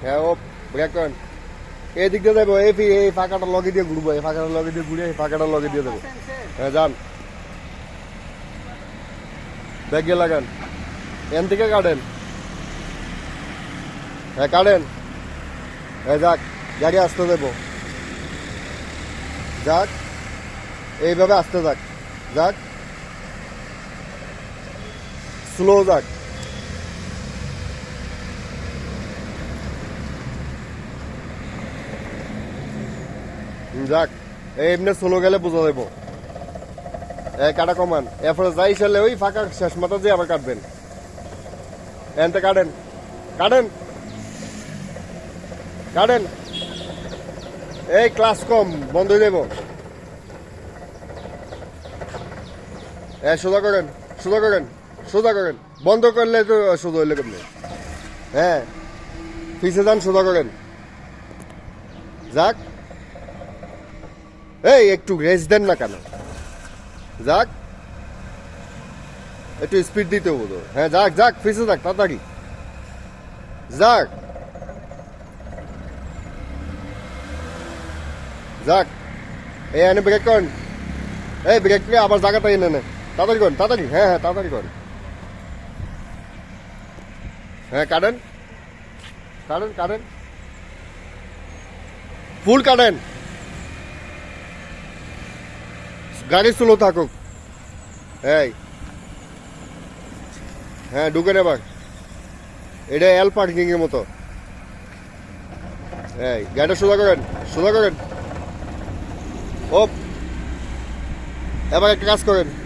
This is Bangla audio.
হ্যাঁ ও ব্রেক করেন। এই দিক দিয়ে যাবো, এই ফাঁকাটা লগে দিয়ে ঘুরবো, এই ফাঁকাটা লগে দিয়ে ঘুরে এই ফাঁকাটা লগে দিয়ে দেবো। হ্যাঁ যান, ব্যাগ গিয়ে লাগান, এন থেকে কাটেন। হ্যাঁ কাটেন। হ্যাঁ যাক, গাড়ি আসতে দেবো, যাক এইভাবে আসতে যাক, যাক স্লো যাক। যাক এমনি স্লো গেলে বোঝা দেবো। কাটা কমান, এরপরে যাই সারলে ওই ফাঁকা শেষ মাথা দিয়ে আবার কাটবেন। এনতে কাটেন, কাটেন, কাটেন। এই ক্লাস কম, বন্ধ হয়ে যাবো। সোজা করেন, সোজা করেন, সোজা করেন। বন্ধ করলে তো সোজা হইলে কেমনি? হ্যাঁ পিছিয়ে যান, সোজা করেন, যাক। এই একটু রেস দেন না কেন? যাক একটু স্পিড দিতে হতো। হ্যাঁ যাক যাক, পিছিয়ে যাক তাড়াতাড়ি, যাক যাক। এই এনে ব্রেক করেন, এই ব্রেক করে আবার জায়গাটা এনে নেন, তাড়াতাড়ি করেন, তাড়াতাড়ি। হ্যাঁ হ্যাঁ তাড়াতাড়ি করেন। হ্যাঁ কাটেন, কাটেন, কাটেন, ফুল কাটেন, গাড়ি স্লো থাকুক। এই হ্যাঁ ঢুকেন এবার, এটা এল পার্কিং এর মতো। এই গাড়িটা সোজা করেন, সোজা করেন। ও এবার একটা কাজ করেন,